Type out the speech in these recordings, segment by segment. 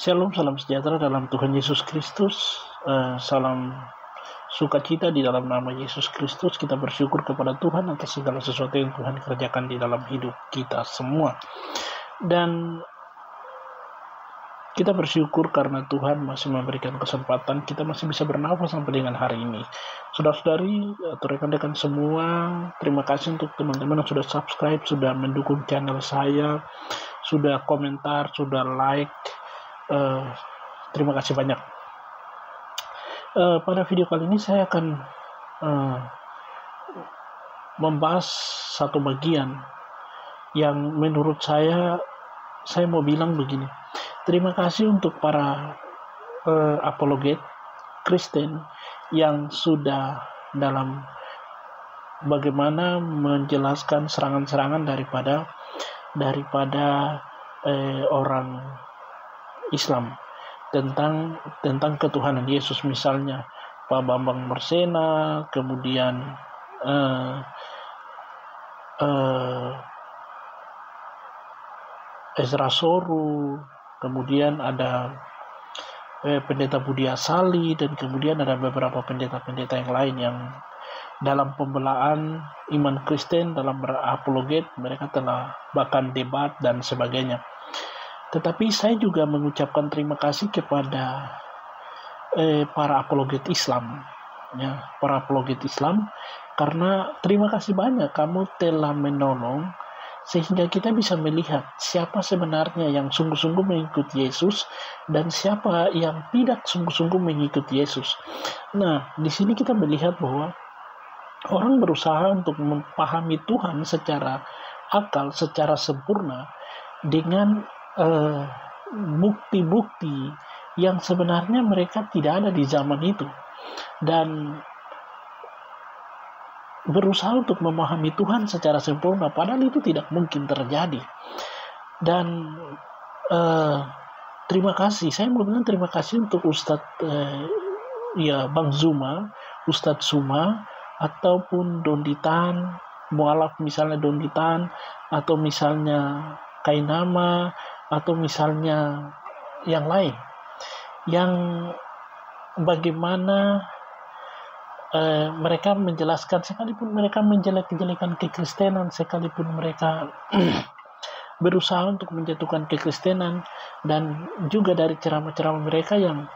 Shalom, salam sejahtera dalam Tuhan Yesus Kristus. Salam sukacita di dalam nama Yesus Kristus. Kita bersyukur kepada Tuhan atas segala sesuatu yang Tuhan kerjakan di dalam hidup kita semua. Dan kita bersyukur karena Tuhan masih memberikan kesempatan, kita masih bisa bernafas sampai dengan hari ini. Saudara-saudari atau rekan-rekan semua, terima kasih untuk teman-teman yang sudah subscribe, sudah mendukung channel saya, sudah komentar, sudah like. Terima kasih banyak. Pada video kali ini saya akan membahas satu bagian yang menurut saya mau bilang begini. Terima kasih untuk para apologet Kristen yang sudah dalam bagaimana menjelaskan serangan-serangan daripada orang Islam tentang ketuhanan Yesus, misalnya Pak Bambang Mersena, kemudian Ezra Soru, kemudian ada Pendeta Budi Asali, dan kemudian ada beberapa pendeta-pendeta yang lain yang dalam pembelaan iman Kristen, dalam berapologet, mereka telah bahkan debat dan sebagainya. Tetapi saya juga mengucapkan terima kasih kepada para apologet Islam, ya, para apologet Islam, karena terima kasih banyak kamu telah menolong sehingga kita bisa melihat siapa sebenarnya yang sungguh-sungguh mengikuti Yesus dan siapa yang tidak sungguh-sungguh mengikuti Yesus. Nah, di sini kita melihat bahwa orang berusaha untuk memahami Tuhan secara akal, secara sempurna dengan bukti-bukti yang sebenarnya mereka tidak ada di zaman itu, dan berusaha untuk memahami Tuhan secara sempurna, padahal itu tidak mungkin terjadi. Dan terima kasih, saya mau bilang terima kasih untuk Ustadz Bang Zuma, Ustadz Zuma, ataupun Donditan, mualaf misalnya Donditan, atau misalnya Kainama, atau misalnya yang lain, yang bagaimana mereka menjelaskan, sekalipun mereka menjelek-jelekan kekristenan, sekalipun mereka berusaha untuk menjatuhkan kekristenan, dan juga dari ceramah-ceramah mereka yang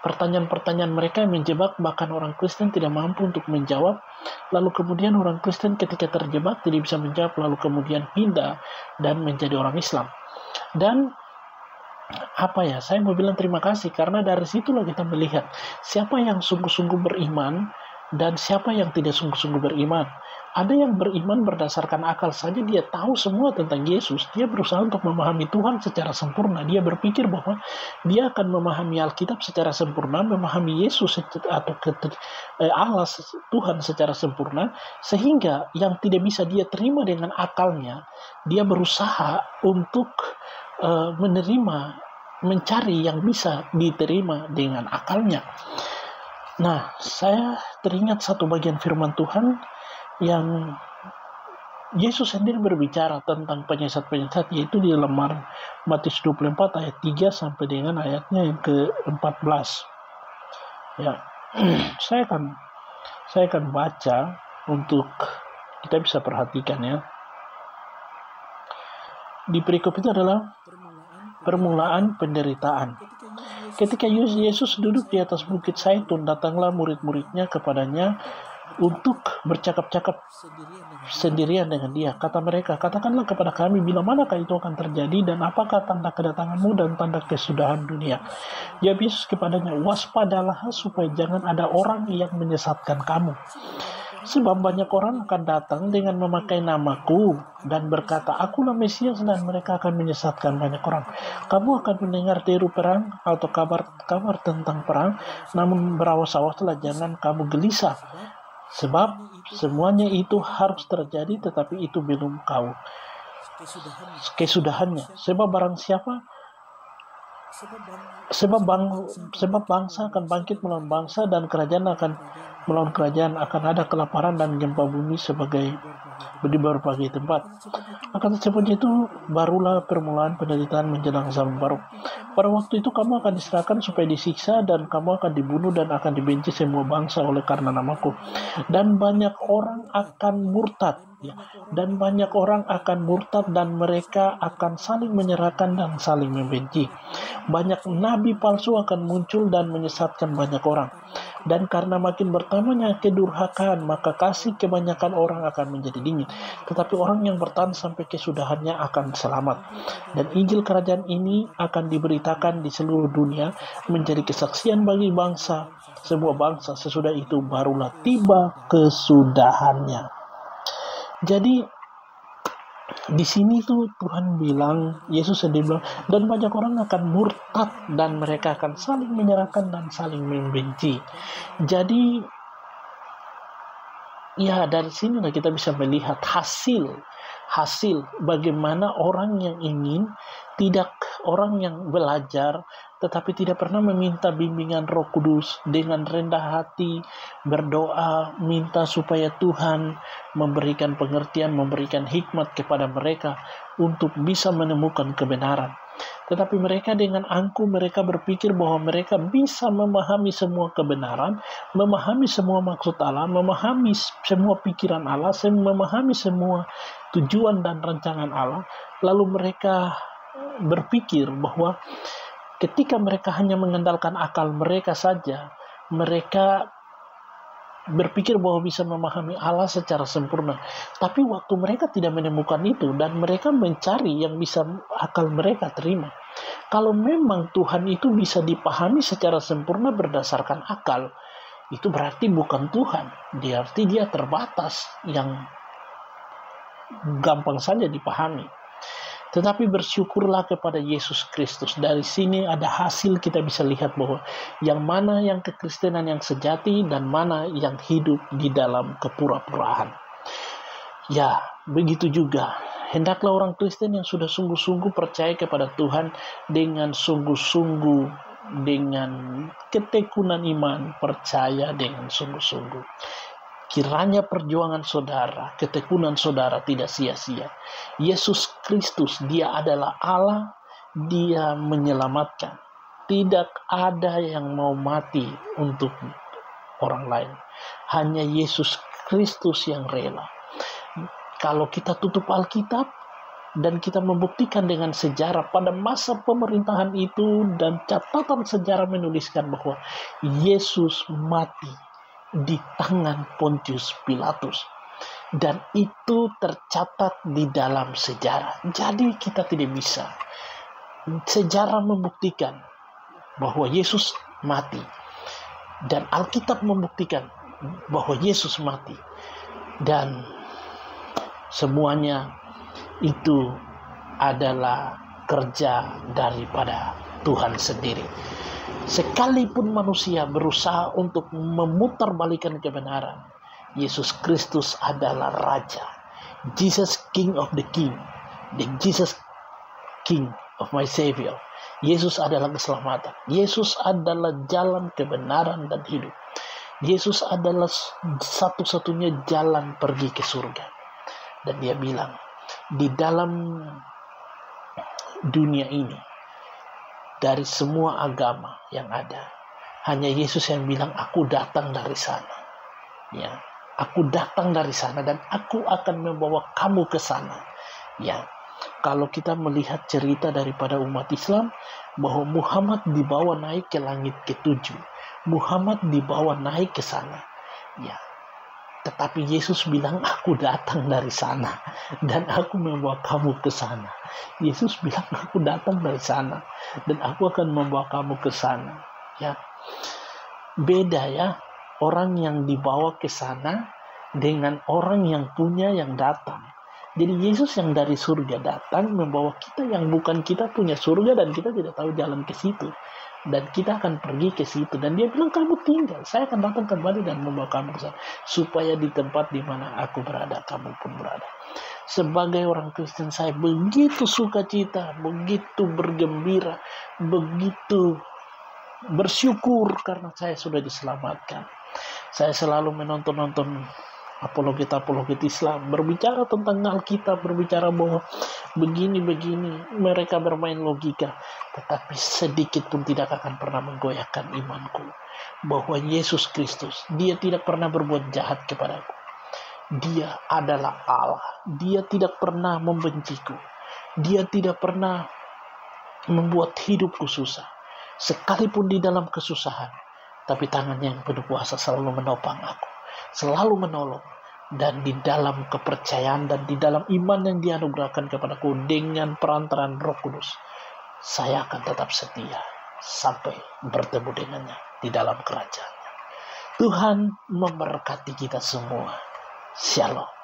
pertanyaan-pertanyaan mereka yang menjebak, bahkan orang Kristen tidak mampu untuk menjawab, lalu kemudian orang Kristen ketika terjebak tidak bisa menjawab, lalu kemudian pindah dan menjadi orang Islam. Dan saya mau bilang terima kasih, karena dari situlah kita melihat siapa yang sungguh-sungguh beriman dan siapa yang tidak sungguh-sungguh beriman. Ada yang beriman berdasarkan akal saja, dia tahu semua tentang Yesus, dia berusaha untuk memahami Tuhan secara sempurna, dia berpikir bahwa dia akan memahami Alkitab secara sempurna, memahami Yesus atau Allah Tuhan secara sempurna, sehingga yang tidak bisa dia terima dengan akalnya, dia berusaha untuk mencari yang bisa diterima dengan akalnya. Nah, saya teringat satu bagian firman Tuhan yang Yesus sendiri berbicara tentang penyesat-penyesat, yaitu di dalam Matius 24 ayat 3 sampai dengan ayatnya yang ke-14. Ya, saya akan baca untuk kita bisa perhatikan, ya. Di perikop itu adalah permulaan penderitaan. Ketika Yesus duduk di atas bukit Zaitun, datanglah murid-muridnya kepadanya untuk bercakap-cakap sendirian dengan dia. Kata mereka, katakanlah kepada kami, bila manakah itu akan terjadi, dan apakah tanda kedatanganmu dan tanda kesudahan dunia? Jawab Yesus kepadanya, waspadalah supaya jangan ada orang yang menyesatkan kamu. Sebab banyak orang akan datang dengan memakai namaku dan berkata, akulah Mesias, dan mereka akan menyesatkan banyak orang. Kamu akan mendengar deru perang atau kabar tentang perang, namun berawas-awaslah, jangan kamu gelisah. Sebab semuanya itu harus terjadi, tetapi itu belum kesudahannya. Sebab barang siapa Sebab bang, sebab bangsa akan bangkit melawan bangsa dan kerajaan akan melawan kerajaan, akan ada kelaparan dan gempa bumi sebagai di berbagai tempat. Akan tersebut itu barulah permulaan penderitaan menjelang zaman baru. Pada waktu itu kamu akan diserahkan supaya disiksa dan kamu akan dibunuh dan akan dibenci semua bangsa oleh karena namaku. Dan banyak orang akan murtad. Ya, dan banyak orang akan murtad dan mereka akan saling menyerahkan dan saling membenci. Banyak nabi palsu akan muncul dan menyesatkan banyak orang. Dan karena makin bertambahnya kedurhakaan, maka kasih kebanyakan orang akan menjadi dingin. Tetapi orang yang bertahan sampai kesudahannya akan selamat. Dan Injil kerajaan ini akan diberitakan di seluruh dunia menjadi kesaksian bagi bangsa. Sebuah bangsa sesudah itu barulah tiba kesudahannya. Jadi di sini tuh Tuhan bilang, Yesus sendiri bilang, dan banyak orang akan murtad dan mereka akan saling menyerahkan dan saling membenci. Jadi ya dari sinilah kita bisa melihat hasil bagaimana orang yang ingin orang yang belajar tetapi tidak pernah meminta bimbingan Roh Kudus, dengan rendah hati berdoa minta supaya Tuhan memberikan pengertian, memberikan hikmat kepada mereka untuk bisa menemukan kebenaran. Tetapi mereka dengan angkuh, mereka berpikir bahwa mereka bisa memahami semua kebenaran, memahami semua maksud Allah, memahami semua pikiran Allah, memahami semua tujuan dan rancangan Allah. Lalu mereka berpikir bahwa ketika mereka hanya mengandalkan akal mereka saja, mereka berpikir bahwa bisa memahami Allah secara sempurna. Tapi waktu mereka tidak menemukan itu dan mereka mencari yang bisa akal mereka terima. Kalau memang Tuhan itu bisa dipahami secara sempurna berdasarkan akal, itu berarti bukan Tuhan. Berarti dia terbatas yang gampang saja dipahami. Tetapi bersyukurlah kepada Yesus Kristus. Dari sini ada hasil, kita bisa lihat bahwa yang mana yang kekristenan yang sejati dan mana yang hidup di dalam kepura-puraan. Ya, begitu juga. Hendaklah orang Kristen yang sudah sungguh-sungguh percaya kepada Tuhan dengan sungguh-sungguh, dengan ketekunan iman, percaya dengan sungguh-sungguh. Kiranya perjuangan saudara, ketekunan saudara tidak sia-sia. Yesus Kristus, dia adalah Allah, dia menyelamatkan. Tidak ada yang mau mati untuk orang lain. Hanya Yesus Kristus yang rela. Kalau kita tutup Alkitab dan kita membuktikan dengan sejarah pada masa pemerintahan itu, dan catatan sejarah menuliskan bahwa Yesus mati di tangan Pontius Pilatus, dan itu tercatat di dalam sejarah. Jadi kita tidak bisa, sejarah membuktikan bahwa Yesus mati dan Alkitab membuktikan bahwa Yesus mati, dan semuanya itu adalah kerja daripada Tuhan sendiri. Sekalipun manusia berusaha untuk memutarbalikkan kebenaran, Yesus Kristus adalah Raja. Jesus King of the King. The Jesus King of my Savior. Yesus adalah keselamatan. Yesus adalah jalan kebenaran dan hidup. Yesus adalah satu-satunya jalan pergi ke surga. Dan dia bilang, di dalam dunia ini, dari semua agama yang ada, hanya Yesus yang bilang, aku datang dari sana. Ya, aku datang dari sana dan aku akan membawa kamu ke sana. Ya, kalau kita melihat cerita daripada umat Islam, bahwa Muhammad dibawa naik ke langit ke-7. Muhammad dibawa naik ke sana. Ya, tetapi Yesus bilang, aku datang dari sana dan aku membawa kamu ke sana. Yesus bilang, aku datang dari sana dan aku akan membawa kamu ke sana. Ya, beda ya, orang yang dibawa ke sana dengan orang yang punya yang datang. Jadi Yesus yang dari surga datang membawa kita yang bukan kita punya surga dan kita tidak tahu jalan ke situ. Dan kita akan pergi ke situ. Dan dia bilang, kamu tinggal. Saya akan datang kembali dan membawa kamu ke sana. Supaya di tempat di mana aku berada, kamu pun berada. sebagai orang Kristen saya begitu sukacita, begitu bergembira, begitu bersyukur karena saya sudah diselamatkan. Saya selalu menonton apologet Islam berbicara tentang Alkitab, berbicara bahwa begini mereka bermain logika, tetapi sedikit pun tidak akan pernah menggoyahkan imanku bahwa Yesus Kristus, dia tidak pernah berbuat jahat kepadaku. Dia adalah Allah. Dia tidak pernah membenciku. Dia tidak pernah membuat hidupku susah. Sekalipun di dalam kesusahan, tapi tangannya yang penuh kuasa selalu menopang aku, selalu menolong. Dan di dalam kepercayaan dan di dalam iman yang dianugerahkan kepadaku dengan perantaraan Roh Kudus, saya akan tetap setia sampai bertemu dengannya di dalam kerajaannya. Tuhan memberkati kita semua. Shalom.